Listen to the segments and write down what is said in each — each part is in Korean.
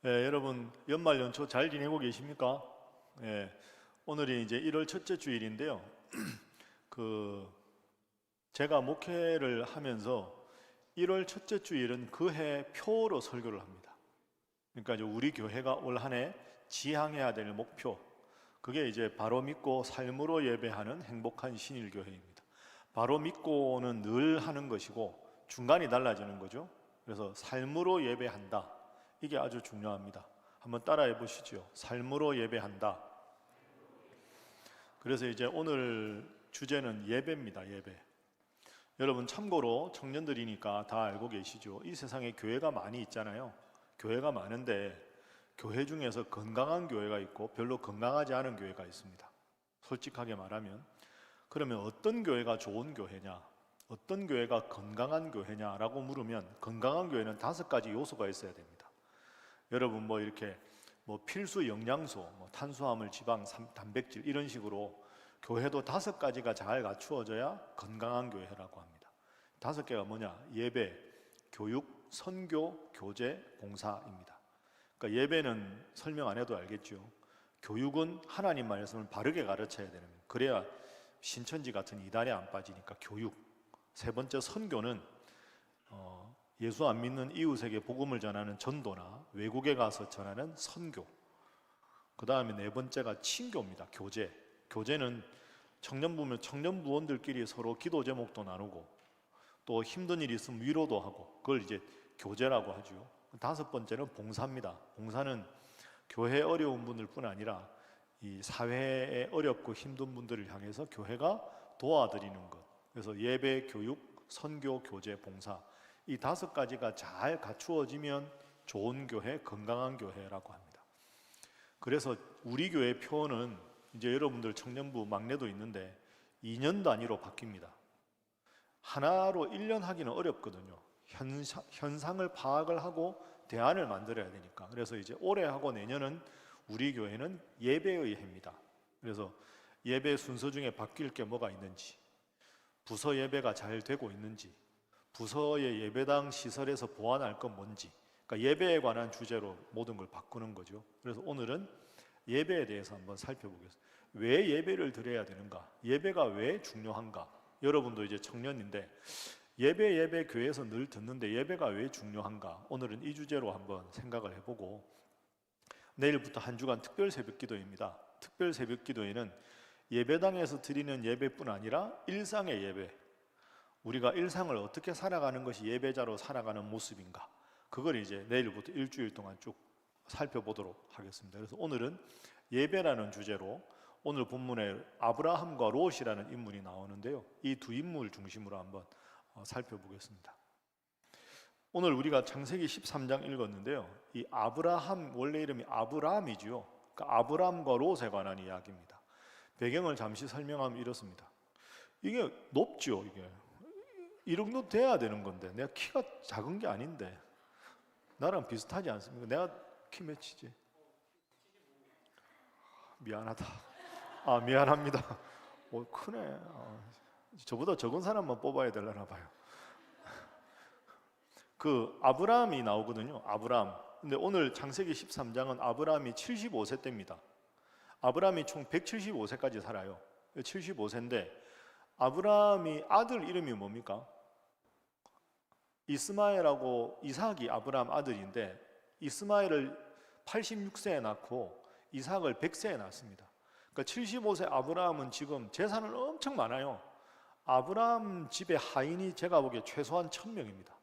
여러분 연말 연초 잘 지내고 계십니까? 오늘이 이제 1월 첫째 주일인데요. 제가 목회를 하면서 1월 첫째 주일은 그 해 표로 설교를 합니다. 그러니까 이제 우리 교회가 올 한 해 지향해야 될 목표, 그게 이제 바로 믿고 삶으로 예배하는 행복한 신일교회입니다. 바로 믿고는 늘 하는 것이고 중간이 달라지는 거죠. 그래서 삶으로 예배한다, 이게 아주 중요합니다. 한번 따라해 보시죠. 삶으로 예배한다. 그래서 이제 오늘 주제는 예배입니다. 예배. 여러분 참고로 청년들이니까 다 알고 계시죠. 이 세상에 교회가 많이 있잖아요. 교회가 많은데 교회 중에서 건강한 교회가 있고 별로 건강하지 않은 교회가 있습니다. 솔직하게 말하면. 그러면 어떤 교회가 좋은 교회냐, 어떤 교회가 건강한 교회냐라고 물으면 건강한 교회는 5가지 요소가 있어야 됩니다. 여러분 이렇게 필수 영양소, 탄수화물, 지방, 단백질 이런 식으로 교회도 5가지가 잘 갖추어져야 건강한 교회라고 합니다. 5개가 뭐냐? 예배, 교육, 선교, 교제, 봉사입니다. 그러니까 예배는 설명 안 해도 알겠죠. 교육은 하나님 말씀을 바르게 가르쳐야 되는 거예요. 그래야 신천지 같은 이단에 안 빠지니까 교육. 3번째 선교는 예수 안 믿는 이웃에게 복음을 전하는 전도나 외국에 가서 전하는 선교. 그 다음에 4번째가 친교입니다. 교제. 교제는 청년부면 청년부원들끼리 서로 기도 제목도 나누고 또 힘든 일이 있으면 위로도 하고, 그걸 이제 교제라고 하죠. 5번째는 봉사입니다. 봉사는 교회 어려운 분들뿐 아니라 이 사회에 어렵고 힘든 분들을 향해서 교회가 도와드리는 것. 그래서 예배, 교육, 선교, 교제, 봉사, 이 5가지가 잘 갖추어지면 좋은 교회, 건강한 교회라고 합니다. 그래서 우리 교회 표는 이제 여러분들 청년부 막내도 있는데 2년 단위로 바뀝니다. 하나로 1년 하기는 어렵거든요. 현상을 파악을 하고 대안을 만들어야 되니까. 그래서 이제 올해 하고 내년은 우리 교회는 예배의 해입니다. 그래서 예배 순서 중에 바뀔 게 뭐가 있는지, 부서 예배가 잘 되고 있는지, 부서의 예배당 시설에서 보완할 건 뭔지, 그러니까 예배에 관한 주제로 모든 걸 바꾸는 거죠. 그래서 오늘은 예배에 대해서 한번 살펴보겠습니다. 왜 예배를 드려야 되는가? 예배가 왜 중요한가? 여러분도 이제 청년인데 예배 교회에서 늘 듣는데 예배가 왜 중요한가? 오늘은 이 주제로 한번 생각을 해보고, 내일부터 한 주간 특별 새벽 기도입니다. 특별 새벽 기도에는 예배당에서 드리는 예배뿐 아니라 일상의 예배, 우리가 일상을 어떻게 살아가는 것이 예배자로 살아가는 모습인가, 그걸 이제 내일부터 일주일 동안 쭉 살펴보도록 하겠습니다. 그래서 오늘은 예배라는 주제로 오늘 본문에 아브라함과 롯이라는 인물이 나오는데요, 이 두 인물 중심으로 한번 살펴보겠습니다. 오늘 우리가 창세기 13장 읽었는데요, 이 아브라함, 원래 이름이 아브람이지요. 그러니까 아브람과 롯에 관한 이야기입니다. 배경을 잠시 설명하면 이렇습니다. 이게 높죠. 이게 이 정도 돼야 되는 건데 내가 키가 작은 게 아닌데, 나랑 비슷하지 않습니까? 내가 키 몇이지? 미안하다. 미안합니다. 크네. 저보다 적은 사람만 뽑아야 되려나 봐요. 아브라함이 나오거든요. 아브라함. 근데 오늘 창세기 13장은 아브라함이 75세 때입니다. 아브라함이 총 175세까지 살아요. 75세인데 아브라함이 아들 이름이 뭡니까? 이스마엘하고 이삭이 아브라함 아들인데, 이스마엘을 86세에 낳고 이삭을 100세에 낳습니다. 그러니까 75세 아브라함은 지금 재산은 엄청 많아요. 아브라함 집에 하인이 제가 보기에 최소한 1000명입니다.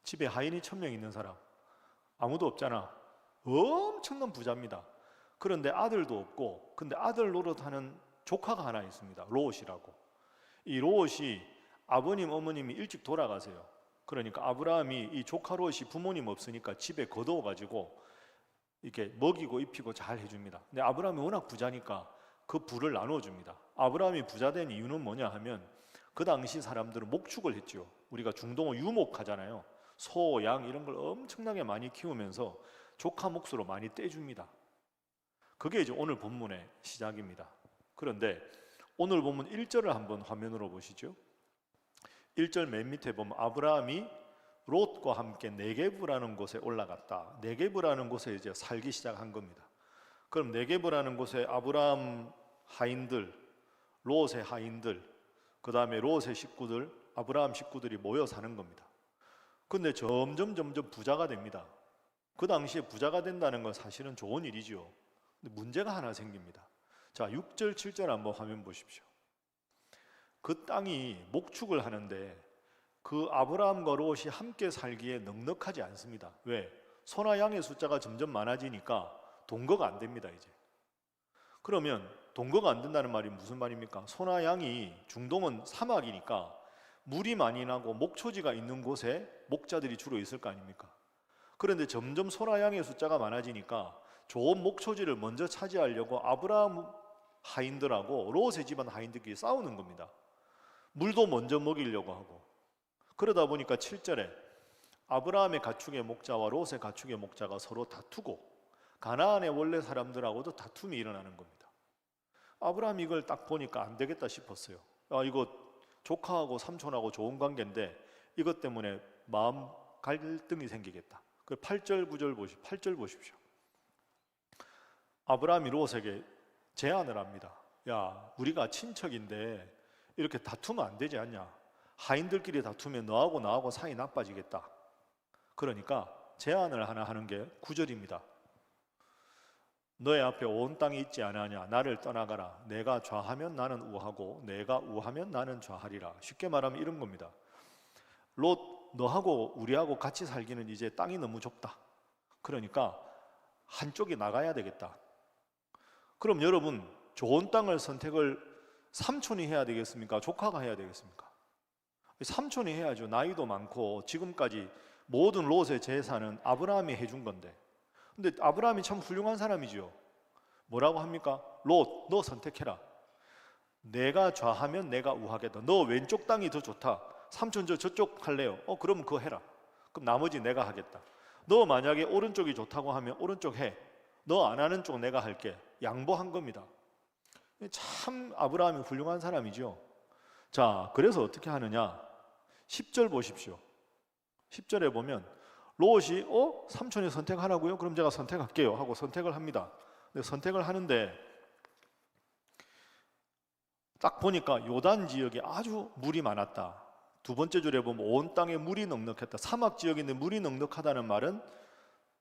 집에 하인이 1000명 있는 사람 아무도 없잖아. 엄청난 부자입니다. 그런데 아들도 없고, 근데 아들 노릇하는 조카가 하나 있습니다. 롯이라고. 이 롯이 아버님 어머님이 일찍 돌아가세요. 그러니까 아브라함이 이 조카 롯이 부모님 없으니까 집에 거두어가지고 이렇게 먹이고 입히고 잘 해줍니다. 근데 아브라함이 워낙 부자니까 그 부를 나눠줍니다. 아브라함이 부자 된 이유는 뭐냐 하면, 그 당시 사람들은 목축을 했죠. 우리가 중동을 유목하잖아요. 소, 양 이런 걸 엄청나게 많이 키우면서 조카 몫으로 많이 떼줍니다. 그게 이제 오늘 본문의 시작입니다. 그런데 오늘 본문 1절을 한번 화면으로 보시죠. 1절 맨 밑에 보면 아브라함이 롯과 함께 네게브라는 곳에 올라갔다. 네게브라는 곳에 이제 살기 시작한 겁니다. 그럼 네게브라는 곳에 아브라함 하인들, 롯의 하인들, 그 다음에 롯의 식구들, 아브라함 식구들이 모여 사는 겁니다. 근데 점점 부자가 됩니다. 그 당시에 부자가 된다는 건 사실은 좋은 일이죠. 근데 문제가 하나 생깁니다. 자, 6절 7절 한번 화면 보십시오. 그 땅이 목축을 하는데 그 아브라함과 롯이 함께 살기에 넉넉하지 않습니다. 왜? 소나 양의 숫자가 점점 많아지니까 동거가 안 됩니다. 이제 그러면 동거가 안 된다는 말이 무슨 말입니까? 소나 양이, 중동은 사막이니까 물이 많이 나고 목초지가 있는 곳에 목자들이 주로 있을 거 아닙니까? 그런데 점점 소나 양의 숫자가 많아지니까 좋은 목초지를 먼저 차지하려고 아브라함 하인들하고 롯의 집안 하인들끼리 싸우는 겁니다. 물도 먼저 먹이려고 하고. 그러다 보니까 7절에 아브라함의 가축의 목자와 롯의 가축의 목자가 서로 다투고 가나안의 원래 사람들하고도 다툼이 일어나는 겁니다. 아브라함이 이걸 딱 보니까 안 되겠다 싶었어요. 이거 조카하고 삼촌하고 좋은 관계인데 이것 때문에 마음 갈등이 생기겠다. 그 8절 8절 보십시오. 아브라함이 롯에게 제안을 합니다. 야, 우리가 친척인데 이렇게 다투면 안 되지 않냐? 하인들끼리 다투면 너하고 나하고 사이 나빠지겠다. 그러니까 제안을 하나 하는 게 9절입니다. 너의 앞에 온 땅이 있지 않으냐? 나를 떠나가라. 내가 좌하면 나는 우하고 내가 우하면 나는 좌하리라. 쉽게 말하면 이런 겁니다. 롯, 너하고 우리하고 같이 살기는 이제 땅이 너무 좁다. 그러니까 한쪽이 나가야 되겠다. 그럼 여러분, 좋은 땅을 선택을 삼촌이 해야 되겠습니까? 조카가 해야 되겠습니까? 삼촌이 해야죠. 나이도 많고 지금까지 모든 롯의 재산은 아브라함이 해준 건데. 근데 아브라함이 참 훌륭한 사람이죠. 뭐라고 합니까? 롯, 너 선택해라. 내가 좌하면 내가 우하겠다. 너 왼쪽 땅이 더 좋다. 삼촌 저쪽 할래요. 그러면 그거 해라. 그럼 나머지 내가 하겠다. 너 만약에 오른쪽이 좋다고 하면 오른쪽 해. 너 안 하는 쪽 내가 할게. 양보한 겁니다. 참 아브라함이 훌륭한 사람이죠. 자, 그래서 어떻게 하느냐? 10절 보십시오. 10절에 보면 롯이 삼촌이 선택하라고요? 그럼 제가 선택할게요 하고 선택을 합니다. 근데 선택을 하는데 딱 보니까 요단 지역에 아주 물이 많았다. 두 번째 줄에 보면 온 땅에 물이 넉넉했다. 사막 지역인데 물이 넉넉하다는 말은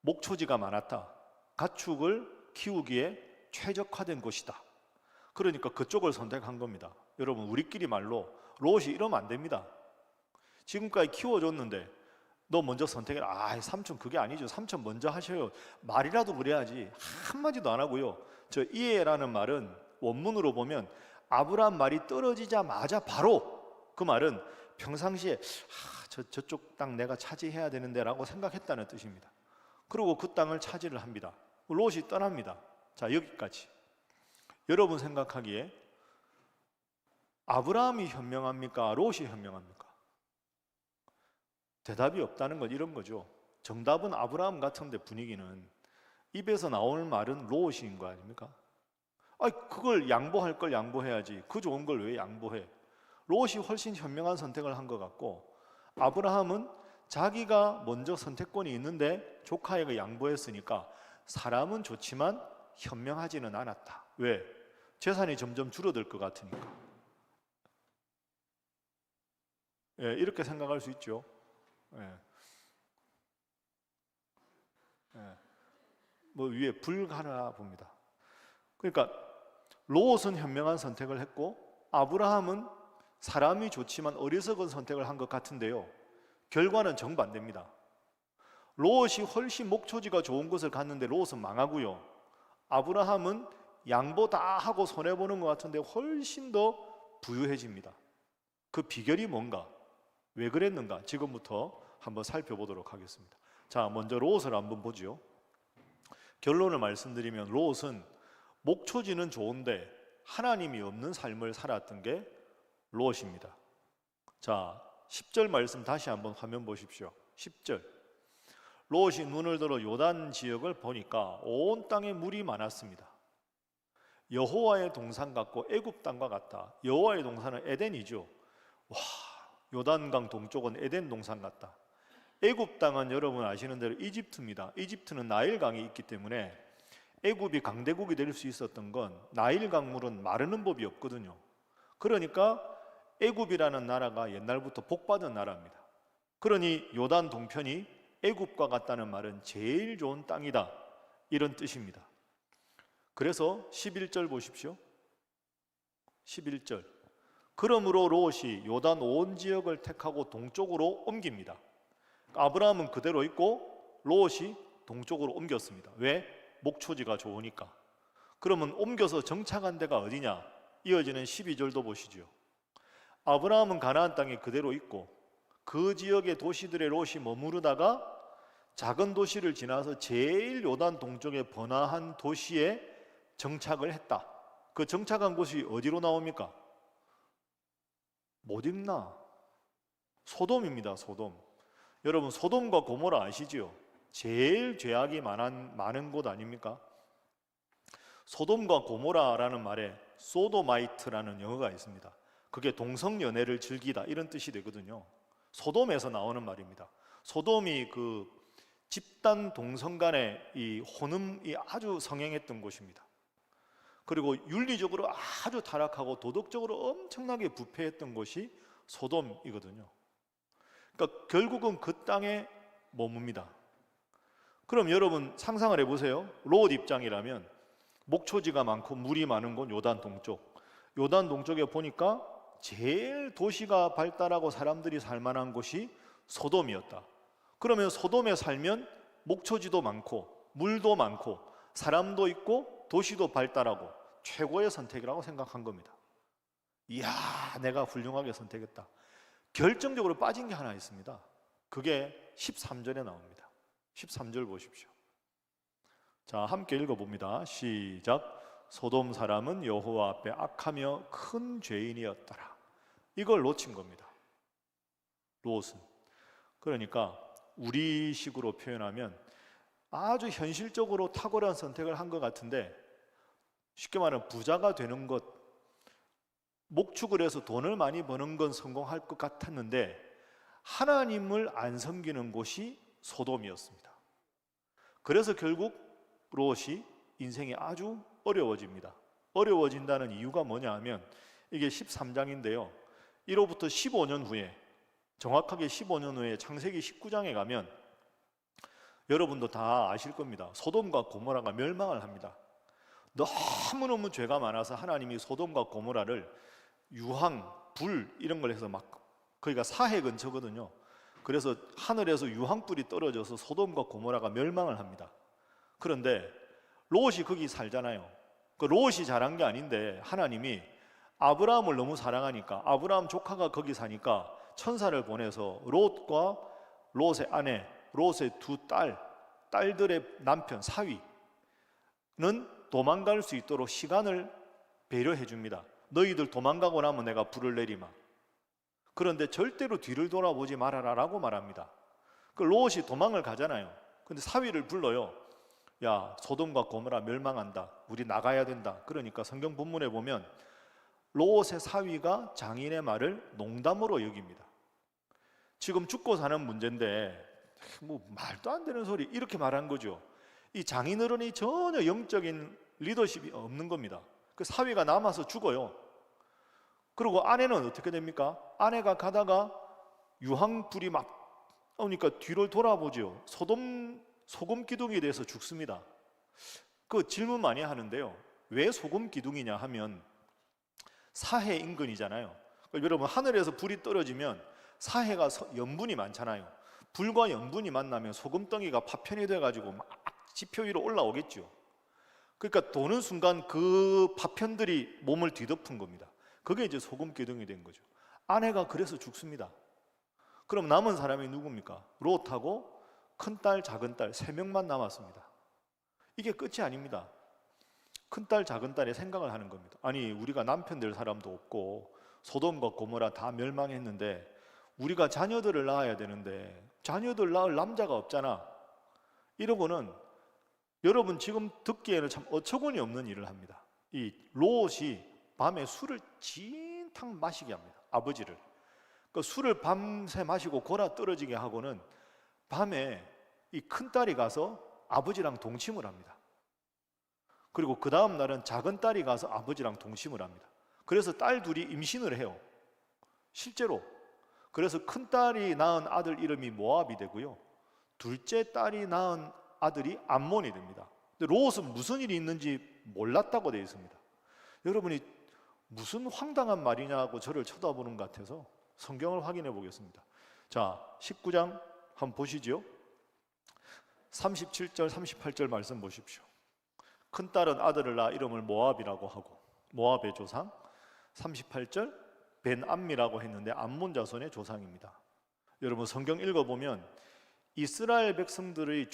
목초지가 많았다. 가축을 키우기에 최적화된 곳이다. 그러니까 그쪽을 선택한 겁니다. 여러분, 우리끼리 말로 롯이 이러면 안 됩니다. 지금까지 키워줬는데 너 먼저 선택해라. 삼촌 그게 아니죠. 삼촌 먼저 하셔요. 말이라도 그래야지. 한마디도 안 하고요. 저 이에라는 말은 원문으로 보면 아브라함 말이 떨어지자마자 바로 그 말은 평상시에 저쪽 땅 내가 차지해야 되는데 라고 생각했다는 뜻입니다. 그리고 그 땅을 차지를 합니다. 롯이 떠납니다. 자, 여기까지. 여러분 생각하기에 아브라함이 현명합니까? 롯이 현명합니까? 대답이 없다는 건 이런 거죠. 정답은 아브라함 같은데 분위기는 입에서 나오는 말은 롯인 거 아닙니까? 그걸 양보할 걸 양보해야지. 그 좋은 걸 왜 양보해? 롯이 훨씬 현명한 선택을 한 것 같고 아브라함은 자기가 먼저 선택권이 있는데 조카에게 양보했으니까 사람은 좋지만 현명하지는 않았다. 왜? 재산이 점점 줄어들 것 같으니까. 이렇게 생각할 수 있죠. 뭐 위에 불 하나 봅니다. 그러니까 롯은 현명한 선택을 했고 아브라함은 사람이 좋지만 어리석은 선택을 한 것 같은데요. 결과는 정반대입니다. 롯이 훨씬 목초지가 좋은 곳을 갔는데 롯은 망하고요. 아브라함은 양보 다 하고 손해보는 것 같은데 훨씬 더 부유해집니다. 그 비결이 뭔가? 왜 그랬는가? 지금부터 한번 살펴보도록 하겠습니다. 자, 먼저 롯을 한번 보죠. 결론을 말씀드리면 롯은 목초지는 좋은데 하나님이 없는 삶을 살았던 게 롯입니다. 자, 10절 말씀 다시 한번 화면 보십시오. 10절. 롯이 눈을 들어 요단 지역을 보니까 온 땅에 물이 많았습니다. 여호와의 동산 같고 애굽 땅과 같다. 여호와의 동산은 에덴이죠. 요단강 동쪽은 에덴 동산 같다. 애굽 땅은 여러분 아시는 대로 이집트입니다. 이집트는 나일강이 있기 때문에 애굽이 강대국이 될 수 있었던 건 나일 강물은 마르는 법이 없거든요. 그러니까 애굽이라는 나라가 옛날부터 복받은 나라입니다. 그러니 요단 동편이 애굽과 같다는 말은 제일 좋은 땅이다, 이런 뜻입니다. 그래서 11절 보십시오. 11절. 그러므로 롯이 요단 온 지역을 택하고 동쪽으로 옮깁니다. 아브라함은 그대로 있고 롯이 동쪽으로 옮겼습니다. 왜? 목초지가 좋으니까. 그러면 옮겨서 정착한 데가 어디냐? 이어지는 12절도 보시죠. 아브라함은 가나안 땅에 그대로 있고 그 지역의 도시들의 롯이 머무르다가 작은 도시를 지나서 제일 요단 동쪽에 번화한 도시에 정착을 했다. 그 정착한 곳이 어디로 나옵니까? 못 읽나? 소돔입니다. 소돔. 여러분 소돔과 고모라 아시지요? 제일 죄악이 많은 곳 아닙니까? 소돔과 고모라라는 말에 소도마이트라는 영어가 있습니다. 그게 동성연애를 즐기다 이런 뜻이 되거든요. 소돔에서 나오는 말입니다. 소돔이 그 집단 동성 간의 이 혼음이 아주 성행했던 곳입니다. 그리고 윤리적으로 아주 타락하고 도덕적으로 엄청나게 부패했던 곳이 소돔이거든요. 그러니까 결국은 그 땅에 머뭅니다. 그럼 여러분 상상을 해보세요. 롯 입장이라면 목초지가 많고 물이 많은 곳 요단 동쪽. 요단 동쪽에 보니까 제일 도시가 발달하고 사람들이 살만한 곳이 소돔이었다. 그러면 소돔에 살면 목초지도 많고 물도 많고 사람도 있고 도시도 발달하고 최고의 선택이라고 생각한 겁니다. 이야, 내가 훌륭하게 선택했다. 결정적으로 빠진 게 하나 있습니다. 그게 13절에 나옵니다. 13절 보십시오. 자, 함께 읽어봅니다. 시작. 소돔 사람은 여호와 앞에 악하며 큰 죄인이었더라. 이걸 놓친 겁니다. 롯은. 그러니까 우리식으로 표현하면 아주 현실적으로 탁월한 선택을 한 것 같은데, 쉽게 말하면 부자가 되는 것, 목축을 해서 돈을 많이 버는 건 성공할 것 같았는데 하나님을 안 섬기는 곳이 소돔이었습니다. 그래서 결국 롯이 인생이 아주 어려워집니다. 어려워진다는 이유가 뭐냐 하면 이게 13장인데요 1호부터 15년 후에, 정확하게 15년 후에 창세기 19장에 가면 여러분도 다 아실 겁니다. 소돔과 고모라가 멸망을 합니다. 너무너무 죄가 많아서 하나님이 소돔과 고모라를 유황, 불 이런 걸 해서 막, 거기가 사해 근처거든요. 그래서 하늘에서 유황불이 떨어져서 소돔과 고모라가 멸망을 합니다. 그런데 롯이 거기 살잖아요. 그 롯이 잘한 게 아닌데 하나님이 아브라함을 너무 사랑하니까, 아브라함 조카가 거기 사니까 천사를 보내서 롯과 롯의 아내, 롯의 두 딸들의 남편 사위는 도망갈 수 있도록 시간을 배려해 줍니다. 너희들 도망가고 나면 내가 불을 내리마. 그런데 절대로 뒤를 돌아보지 말아라 라고 말합니다. 그 롯이 도망을 가잖아요. 근데 사위를 불러요. 야, 소돔과 고모라 멸망한다, 우리 나가야 된다. 그러니까 성경 본문에 보면 롯의 사위가 장인의 말을 농담으로 여깁니다. 지금 죽고 사는 문제인데 뭐 말도 안 되는 소리, 이렇게 말한 거죠. 이 장인어른이 전혀 영적인 리더십이 없는 겁니다. 그 사위가 남아서 죽어요. 그리고 아내는 어떻게 됩니까? 아내가 가다가 유황불이 막 오니까 뒤를 돌아보죠. 소금 기둥에 대해서 죽습니다. 그 질문 많이 하는데요, 왜 소금 기둥이냐 하면 사해 인근이잖아요. 여러분 하늘에서 불이 떨어지면 사해가 염분이 많잖아요. 불과 염분이 만나면 소금덩이가 파편이 돼가지고 막 지표 위로 올라오겠죠. 그러니까 도는 순간 그 파편들이 몸을 뒤덮은 겁니다. 그게 이제 소금 기둥이 된 거죠. 아내가 그래서 죽습니다. 그럼 남은 사람이 누굽니까? 롯하고 큰딸, 작은딸 3명만 남았습니다. 이게 끝이 아닙니다. 큰딸, 작은딸의 생각을 하는 겁니다. 아니, 우리가 남편 될 사람도 없고 소돔과 고모라 다 멸망했는데 우리가 자녀들을 낳아야 되는데 자녀들 낳을 남자가 없잖아. 이러고는 여러분 지금 듣기에는 참 어처구니 없는 일을 합니다. 이 롯이 밤에 술을 진탕 마시게 합니다. 아버지를. 그 술을 밤새 마시고 골아 떨어지게 하고는 밤에 이 큰딸이 가서 아버지랑 동침을 합니다. 그리고 그 다음 날은 작은 딸이 가서 아버지랑 동침을 합니다. 그래서 딸 둘이 임신을 해요. 실제로. 그래서 큰딸이 낳은 아들 이름이 모압이 되고요, 둘째 딸이 낳은 아들이 암몬이 됩니다. 근데 롯은 무슨 일이 있는지 몰랐다고 되어 있습니다. 여러분이 무슨 황당한 말이냐고 저를 쳐다보는 것 같아서 성경을 확인해 보겠습니다. 자, 19장 한번 보시죠. 37절 38절 말씀 보십시오. 큰딸은 아들을 낳아 이름을 모압이라고 하고, 모압의 조상. 38절 벤암미라고 했는데 암몬 자손의 조상입니다. 여러분 성경 읽어보면 이스라엘 백성들의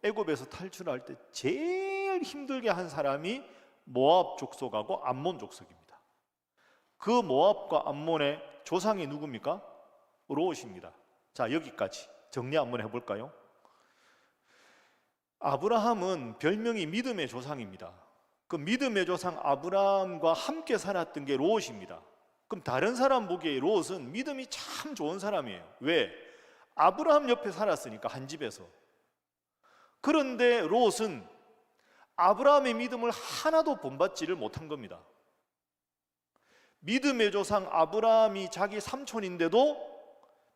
애굽에서 탈출할 때 제일 힘들게 한 사람이 모압 족속하고 암몬 족속입니다. 그 모압과 암몬의 조상이 누굽니까? 롯입니다. 자, 여기까지 정리 한번 해볼까요? 아브라함은 별명이 믿음의 조상입니다. 그 믿음의 조상 아브라함과 함께 살았던 게 롯입니다. 그럼 다른 사람 보기에 롯은 믿음이 참 좋은 사람이에요. 왜? 아브라함 옆에 살았으니까, 한 집에서. 그런데 롯은 아브라함의 믿음을 하나도 본받지를 못한 겁니다. 믿음의 조상 아브라함이 자기 삼촌인데도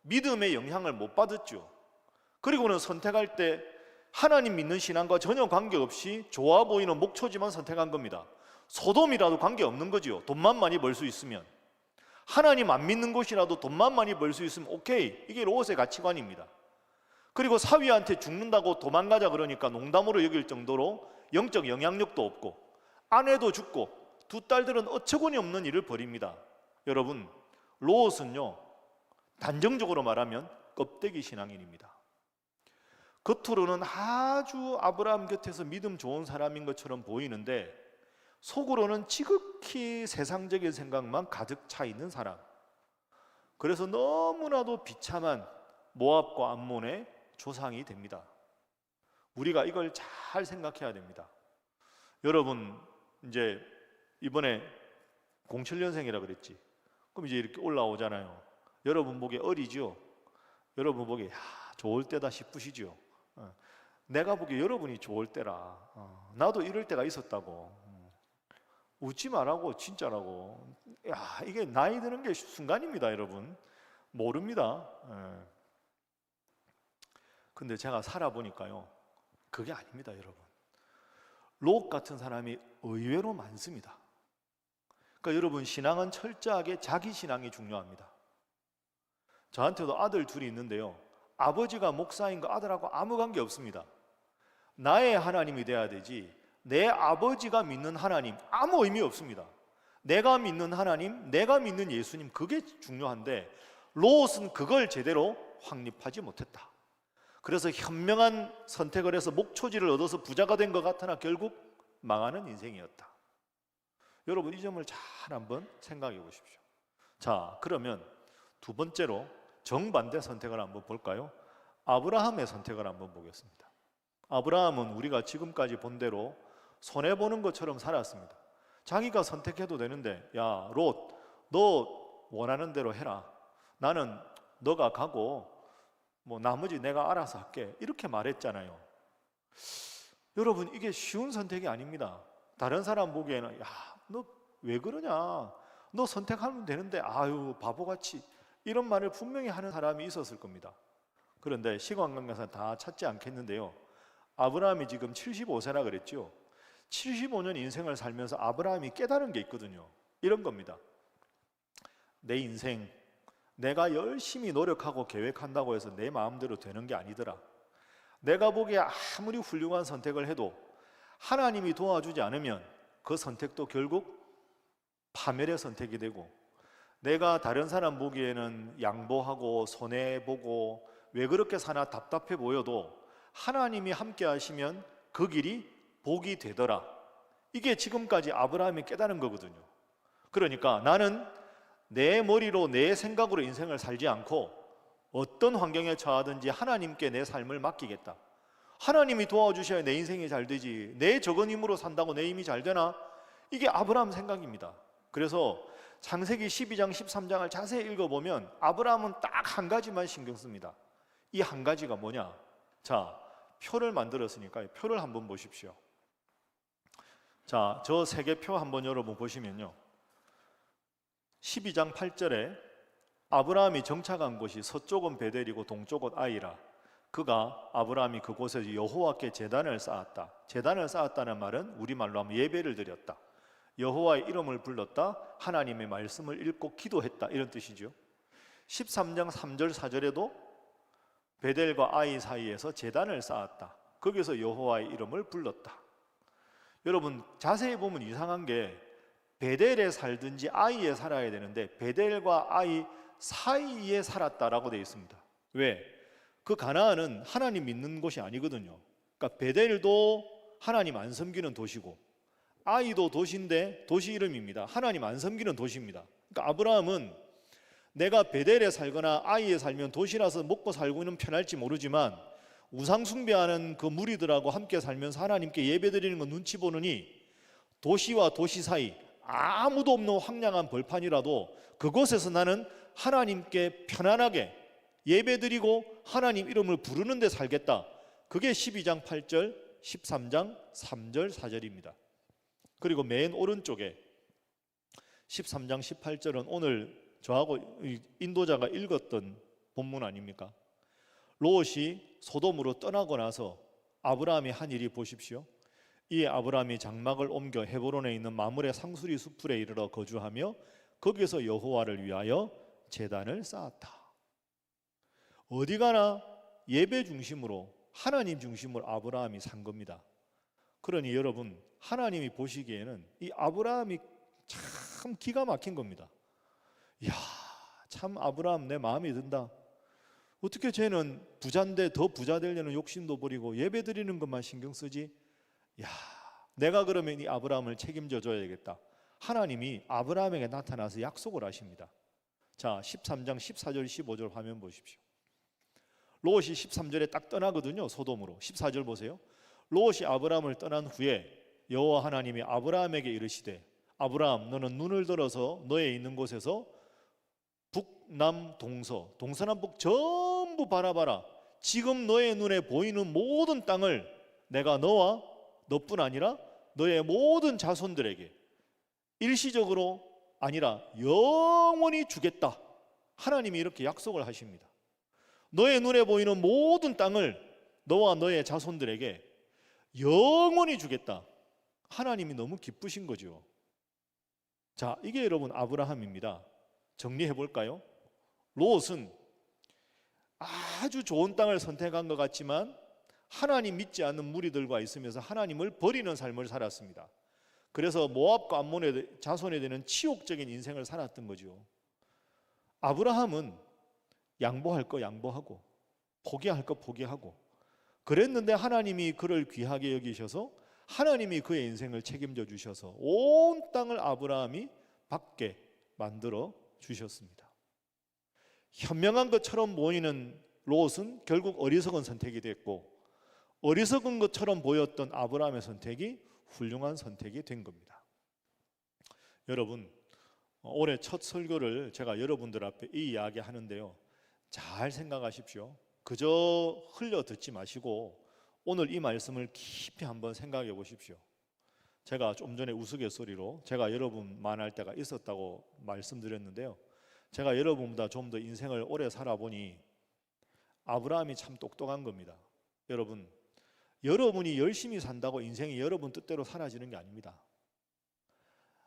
믿음의 영향을 못 받았죠. 그리고는 선택할 때 하나님 믿는 신앙과 전혀 관계없이 좋아 보이는 목초지만 선택한 겁니다. 소돔이라도 관계없는 거지요. 돈만 많이 벌 수 있으면. 하나님 안 믿는 곳이라도 돈만 많이 벌 수 있으면 오케이. 이게 롯의 가치관입니다. 그리고 사위한테 죽는다고 도망가자 그러니까 농담으로 여길 정도로 영적 영향력도 없고, 아내도 죽고 두 딸들은 어처구니 없는 일을 벌입니다. 여러분, 롯은요, 단정적으로 말하면 껍데기 신앙인입니다. 겉으로는 아주 아브라함 곁에서 믿음 좋은 사람인 것처럼 보이는데 속으로는 지극히 세상적인 생각만 가득 차 있는 사람. 그래서 너무나도 비참한 모압과 암몬의 조상이 됩니다. 우리가 이걸 잘 생각해야 됩니다. 여러분, 이제 이번에 07년생이라 그랬지. 그럼 이제 이렇게 올라오잖아요. 여러분 보기에 어리죠? 여러분 보기에 좋을 때다 싶으시죠? 내가 보기에 여러분이 좋을 때라. 나도 이럴 때가 있었다고. 웃지 말라고, 진짜라고. 이게 나이 드는 게 순간입니다, 여러분. 모릅니다. 근데 제가 살아보니까요, 그게 아닙니다, 여러분. 롯 같은 사람이 의외로 많습니다. 그러니까 여러분, 신앙은 철저하게 자기 신앙이 중요합니다. 저한테도 아들 둘이 있는데요, 아버지가 목사인 거 아들하고 아무 관계 없습니다. 나의 하나님이 돼야 되지 내 아버지가 믿는 하나님 아무 의미 없습니다. 내가 믿는 하나님, 내가 믿는 예수님, 그게 중요한데 롯은 그걸 제대로 확립하지 못했다. 그래서 현명한 선택을 해서 목초지를 얻어서 부자가 된 것 같으나 결국 망하는 인생이었다. 여러분, 이 점을 잘 한번 생각해 보십시오. 자, 그러면 두 번째로 정반대 선택을 한번 볼까요? 아브라함의 선택을 한번 보겠습니다. 아브라함은 우리가 지금까지 본 대로 손해보는 것처럼 살았습니다. 자기가 선택해도 되는데, 야 롯, 너 원하는 대로 해라. 나는 너가 가고 뭐 나머지 내가 알아서 할게. 이렇게 말했잖아요. 여러분, 이게 쉬운 선택이 아닙니다. 다른 사람 보기에는 야, 너 왜 그러냐? 너 선택하면 되는데 아유 바보같이, 이런 말을 분명히 하는 사람이 있었을 겁니다. 그런데 시간 관계상 다 찾지 않겠는데요, 아브라함이 지금 75세나 그랬죠. 75년 인생을 살면서 아브라함이 깨달은 게 있거든요. 이런 겁니다. 내 인생 내가 열심히 노력하고 계획한다고 해서 내 마음대로 되는 게 아니더라. 내가 보기에 아무리 훌륭한 선택을 해도 하나님이 도와주지 않으면 그 선택도 결국 파멸의 선택이 되고, 내가 다른 사람 보기에는 양보하고 손해보고 왜 그렇게 사나 답답해 보여도 하나님이 함께 하시면 그 길이 복이 되더라. 이게 지금까지 아브라함이 깨달은 거거든요. 그러니까 나는 내 머리로 내 생각으로 인생을 살지 않고 어떤 환경에 처하든지 하나님께 내 삶을 맡기겠다. 하나님이 도와주셔야 내 인생이 잘 되지, 내 적은 힘으로 산다고 내 힘이 잘 되나? 이게 아브라함 생각입니다. 그래서 창세기 12장 13장을 자세히 읽어보면 아브라함은 딱 한 가지만 신경 씁니다. 이 한 가지가 뭐냐? 자, 표를 만들었으니까 표를 한번 보십시오. 자, 저 세계표 한번 여러분 보시면요, 12장 8절에 아브라함이 정착한 곳이 서쪽은 베델이고 동쪽은 아이라, 그가 아브라함이 그곳에서 여호와께 제단을 쌓았다. 제단을 쌓았다는 말은 우리말로 하면 예배를 드렸다. 여호와의 이름을 불렀다. 하나님의 말씀을 읽고 기도했다. 이런 뜻이죠. 13장 3절 4절에도 베델과 아이 사이에서 제단을 쌓았다. 거기서 여호와의 이름을 불렀다. 여러분 자세히 보면 이상한 게 베델에 살든지 아이에 살아야 되는데 베델과 아이 사이에 살았다라고 되어 있습니다. 왜? 그 가나안은 하나님 믿는 곳이 아니거든요. 그러니까 베델도 하나님 안 섬기는 도시고 아이도 도시인데 도시 이름입니다. 하나님 안 섬기는 도시입니다. 그러니까 아브라함은 내가 베델에 살거나 아이에 살면 도시라서 먹고 살고는 편할지 모르지만 우상 숭배하는 그 무리들하고 함께 살면서 하나님께 예배드리는 거 눈치 보느니 도시와 도시 사이 아무도 없는 황량한 벌판이라도 그곳에서 나는 하나님께 편안하게 예배드리고 하나님 이름을 부르는 데 살겠다. 그게 12장 8절, 13장 3절 4절입니다. 그리고 맨 오른쪽에 13장 18절은 오늘 저하고 인도자가 읽었던 본문 아닙니까? 롯이 소돔으로 떠나고 나서 아브라함이 한 일이 보십시오. 이에 아브라함이 장막을 옮겨 헤브론에 있는 마므레 상수리 수풀에 이르러 거주하며 거기서 여호와를 위하여 제단을 쌓았다. 어디 가나 예배 중심으로 하나님 중심으로 아브라함이 산 겁니다. 그러니 여러분 하나님이 보시기에는 이 아브라함이 참 기가 막힌 겁니다. 이야, 참 아브라함 내 마음에 든다. 어떻게 쟤는 부자인데 더 부자 되려는 욕심도 버리고 예배 드리는 것만 신경 쓰지? 야, 내가 그러면 이 아브라함을 책임져 줘야겠다. 하나님이 아브라함에게 나타나서 약속을 하십니다. 자, 13장 14절 15절 화면 보십시오. 롯이 13절에 딱 떠나거든요. 소돔으로. 14절 보세요. 롯이 아브라함을 떠난 후에 여호와 하나님이 아브라함에게 이르시되 아브라함 너는 눈을 들어서 너의 있는 곳에서 북남동서 동서남북 전부 바라봐라. 지금 너의 눈에 보이는 모든 땅을 내가 너와 너뿐 아니라 너의 모든 자손들에게 일시적으로 아니라 영원히 주겠다. 하나님이 이렇게 약속을 하십니다. 너의 눈에 보이는 모든 땅을 너와 너의 자손들에게 영원히 주겠다. 하나님이 너무 기쁘신 거죠. 자, 이게 여러분 아브라함입니다. 정리해 볼까요? 롯은 아주 좋은 땅을 선택한 것 같지만 하나님 믿지 않는 무리들과 있으면서 하나님을 버리는 삶을 살았습니다. 그래서 모압과 암몬의 자손에 대한 치욕적인 인생을 살았던 거죠. 아브라함은 양보할 거 양보하고 포기할 거 포기하고 그랬는데 하나님이 그를 귀하게 여기셔서 하나님이 그의 인생을 책임져 주셔서 온 땅을 아브라함이 받게 만들어 주셨습니다. 현명한 것처럼 보이는 롯은 결국 어리석은 선택이 됐고 어리석은 것처럼 보였던 아브라함의 선택이 훌륭한 선택이 된 겁니다. 여러분, 올해 첫 설교를 제가 여러분들 앞에 이 이야기 하는데요, 잘 생각하십시오. 그저 흘려 듣지 마시고 오늘 이 말씀을 깊이 한번 생각해 보십시오. 제가 좀 전에 우스갯소리로 제가 여러분 만날 때가 있었다고 말씀드렸는데요, 제가 여러분보다 좀 더 인생을 오래 살아보니 아브라함이 참 똑똑한 겁니다. 여러분, 여러분이 열심히 산다고 인생이 여러분 뜻대로 사라지는 게 아닙니다.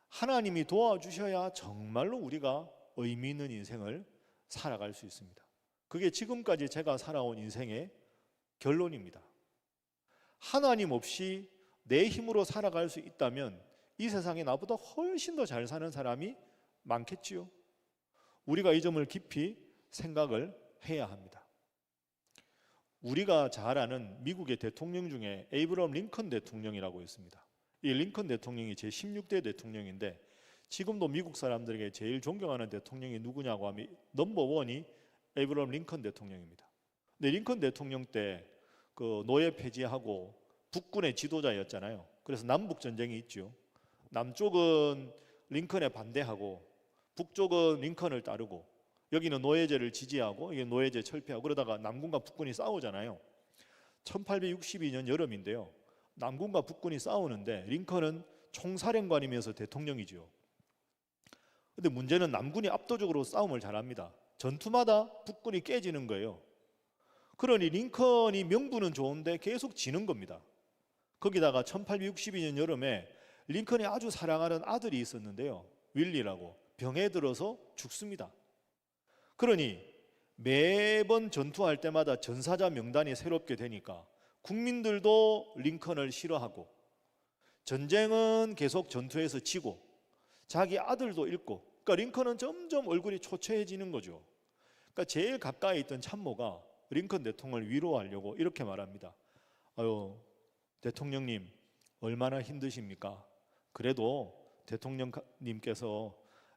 하나님이 도와주셔야 정말로 우리가 의미 있는 인생을 살아갈 수 있습니다. 그게 지금까지 제가 살아온 인생의 결론입니다. 하나님 없이 내 힘으로 살아갈 수 있다면 이 세상에 나보다 훨씬 더 잘 사는 사람이 많겠지요. 우리가 이 점을 깊이 생각을 해야 합니다. 우리가 잘 아는 미국의 대통령 중에 에이브러함 링컨 대통령이라고 있습니다. 이 링컨 대통령이 제16대 대통령인데 지금도 미국 사람들에게 제일 존경하는 대통령이 누구냐고 하면 넘버원이 에이브러함 링컨 대통령입니다. 근데 링컨 대통령 때 그 노예 폐지하고 북군의 지도자였잖아요. 그래서 남북 전쟁이 있죠. 남쪽은 링컨에 반대하고 북쪽은 링컨을 따르고 여기는 노예제를 지지하고 이게 노예제 철폐하고 그러다가 남군과 북군이 싸우잖아요. 1862년 여름인데요. 남군과 북군이 싸우는데 링컨은 총사령관이면서 대통령이죠. 근데 문제는 남군이 압도적으로 싸움을 잘합니다. 전투마다 북군이 깨지는 거예요. 그러니 링컨이 명분은 좋은데 계속 지는 겁니다. 거기다가 1862년 여름에 링컨이 아주 사랑하는 아들이 있었는데요. 윌리라고 병에 들어서 죽습니다. 그러니 매번 전투할 때마다 전사자 명단이 새롭게 되니까 국민들도 링컨을 싫어하고 전쟁은 계속 전투에서 지고 자기 아들도 잃고 그러니까 링컨은 점점 얼굴이 초췌해지는 거죠. 그러니까 제일 가까이 있던 참모가 링컨 대통령을 위로하려고 이렇게 말합니다. 아유, 대통령님 얼마나 힘드십니까? 그래도 대통령님께서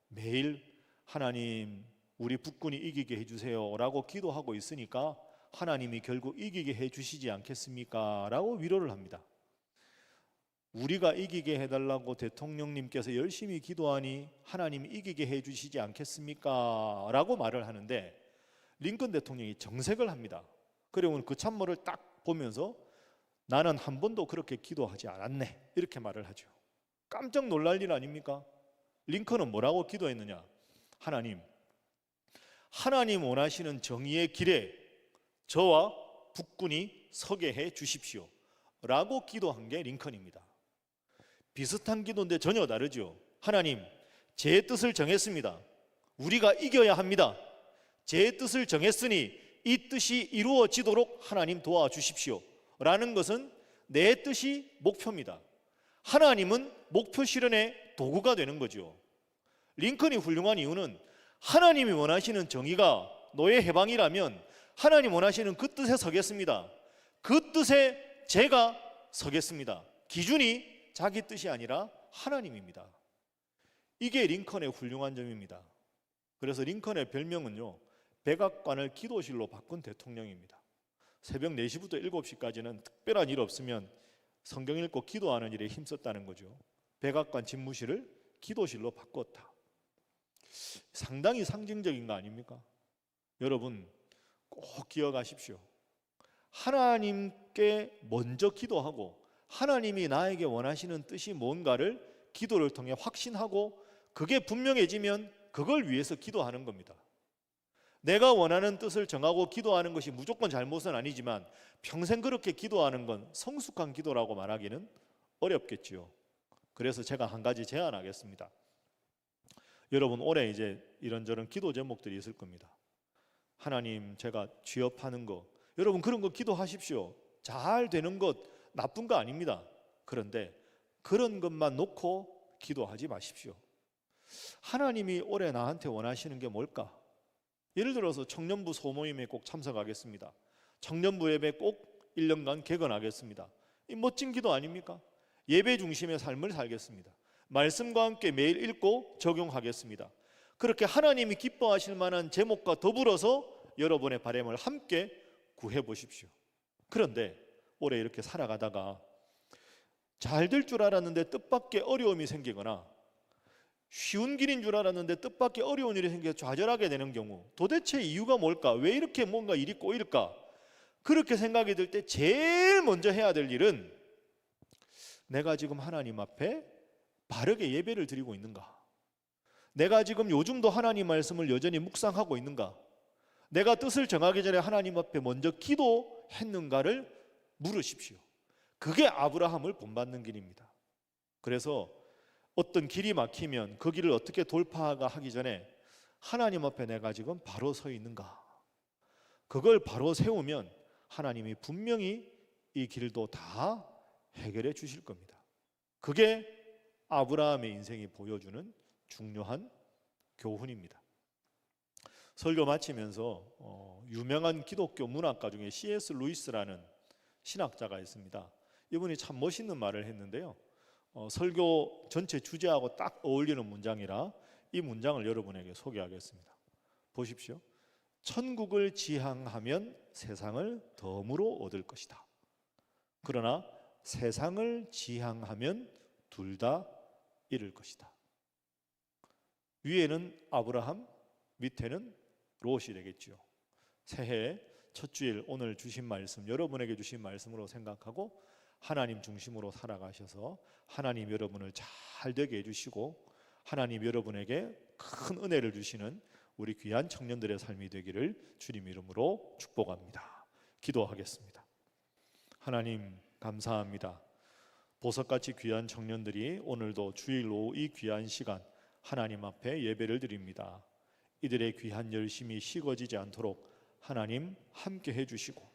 매일 하나님 우리 북군이 이기게 해주세요 라고 기도하고 있으니까 하나님이 결국 이기게 해주시지 않겠습니까? 라고 위로를 합니다. 우리가 이기게 해달라고 대통령님께서 열심히 기도하니 하나님이 이기게 해주시지 않겠습니까? 라고 말을 하는데 링컨 대통령이 정색을 합니다. 그러면 그 참모를 딱 보면서 나는 한 번도 그렇게 기도하지 않았네 이렇게 말을 하죠. 깜짝 놀랄 일 아닙니까? 링컨은 뭐라고 기도했느냐? 하나님 원하시는 정의의 길에 저와 북군이 서게 해 주십시오 라고 기도한 게 링컨입니다. 비슷한 기도인데 전혀 다르죠. 하나님, 제 뜻을 정했습니다. 우리가 이겨야 합니다. 제 뜻을 정했으니 이 뜻이 이루어지도록 하나님 도와주십시오 라는 것은 내 뜻이 목표입니다. 하나님은 목표 실현의 도구가 되는 거죠. 링컨이 훌륭한 이유는 하나님이 원하시는 정의가 노예 해방이라면 하나님 원하시는 그 뜻에 서겠습니다. 그 뜻에 제가 서겠습니다. 기준이 자기 뜻이 아니라 하나님입니다. 이게 링컨의 훌륭한 점입니다. 그래서 링컨의 별명은요, 백악관을 기도실로 바꾼 대통령입니다. 새벽 4시부터 7시까지는 특별한 일 없으면 성경 읽고 기도하는 일에 힘썼다는 거죠. 백악관 집무실을 기도실로 바꿨다. 상당히 상징적인 거 아닙니까? 여러분 꼭 기억하십시오. 하나님께 먼저 기도하고 하나님이 나에게 원하시는 뜻이 뭔가를 기도를 통해 확신하고 그게 분명해지면 그걸 위해서 기도하는 겁니다. 내가 원하는 뜻을 정하고 기도하는 것이 무조건 잘못은 아니지만 평생 그렇게 기도하는 건 성숙한 기도라고 말하기는 어렵겠지요. 그래서 제가 한 가지 제안하겠습니다. 여러분 올해 이제 이런저런 기도 제목들이 있을 겁니다. 하나님 제가 취업하는 거, 여러분 그런 거 기도하십시오. 잘 되는 것 나쁜 거 아닙니다. 그런데 그런 것만 놓고 기도하지 마십시오. 하나님이 올해 나한테 원하시는 게 뭘까? 예를 들어서 청년부 소모임에 꼭 참석하겠습니다. 청년부 예배 꼭 1년간 개건하겠습니다. 이 멋진 기도 아닙니까? 예배 중심의 삶을 살겠습니다. 말씀과 함께 매일 읽고 적용하겠습니다. 그렇게 하나님이 기뻐하실 만한 제목과 더불어서 여러분의 바람을 함께 구해 보십시오. 그런데 올해 이렇게 살아가다가 잘 될 줄 알았는데 뜻밖의 어려움이 생기거나 쉬운 길인 줄 알았는데 뜻밖의 어려운 일이 생겨 좌절하게 되는 경우, 도대체 이유가 뭘까? 왜 이렇게 뭔가 일이 꼬일까? 그렇게 생각이 들 때 제일 먼저 해야 될 일은 내가 지금 하나님 앞에 바르게 예배를 드리고 있는가? 내가 지금 요즘도 하나님 말씀을 여전히 묵상하고 있는가? 내가 뜻을 정하기 전에 하나님 앞에 먼저 기도했는가를 물으십시오. 그게 아브라함을 본받는 길입니다. 그래서 어떤 길이 막히면 그 길을 어떻게 돌파하기 전에 하나님 앞에 내가 지금 바로 서 있는가? 그걸 바로 세우면 하나님이 분명히 이 길도 다 해결해 주실 겁니다. 그게 아브라함의 인생이 보여주는 중요한 교훈입니다. 설교 마치면서 유명한 기독교 문학가 중에 C.S. 루이스라는 신학자가 있습니다. 이분이 참 멋있는 말을 했는데요. 설교 전체 주제하고 딱 어울리는 문장이라 이 문장을 여러분에게 소개하겠습니다. 보십시오. 천국을 지향하면 세상을 덤으로 얻을 것이다. 그러나 세상을 지향하면 둘 다 잃을 것이다. 위에는 아브라함, 밑에는 롯이 되겠죠. 새해 첫 주일 오늘 주신 말씀, 여러분에게 주신 말씀으로 생각하고 하나님 중심으로 살아가셔서 하나님 여러분을 잘 되게 해주시고 하나님 여러분에게 큰 은혜를 주시는 우리 귀한 청년들의 삶이 되기를 주님 이름으로 축복합니다. 기도하겠습니다. 하나님 감사합니다. 보석같이 귀한 청년들이 오늘도 주일 오후 이 귀한 시간 하나님 앞에 예배를 드립니다. 이들의 귀한 열심이 식어지지 않도록 하나님 함께 해주시고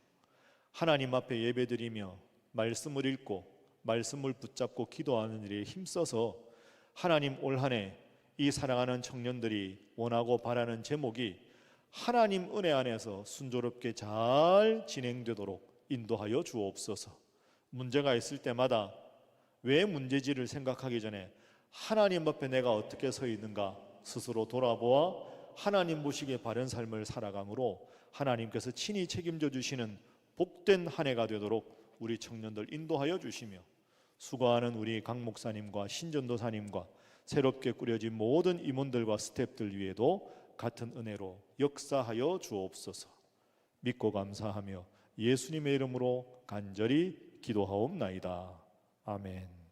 하나님 앞에 예배드리며 말씀을 읽고 말씀을 붙잡고 기도하는 일에 힘써서 하나님 올 한 해 이 사랑하는 청년들이 원하고 바라는 제목이 하나님 은혜 안에서 순조롭게 잘 진행되도록 인도하여 주옵소서. 문제가 있을 때마다 왜 문제지를 생각하기 전에 하나님 앞에 내가 어떻게 서 있는가 스스로 돌아보아 하나님 보시기에 바른 삶을 살아감으로 하나님께서 친히 책임져 주시는 복된 한 해가 되도록 우리 청년들 인도하여 주시며 수고하는 우리 강 목사님과 신전도사님과 새롭게 꾸려진 모든 임원들과 스태프들 위에도 같은 은혜로 역사하여 주옵소서. 믿고 감사하며 예수님의 이름으로 간절히 기도하옵나이다. 아멘.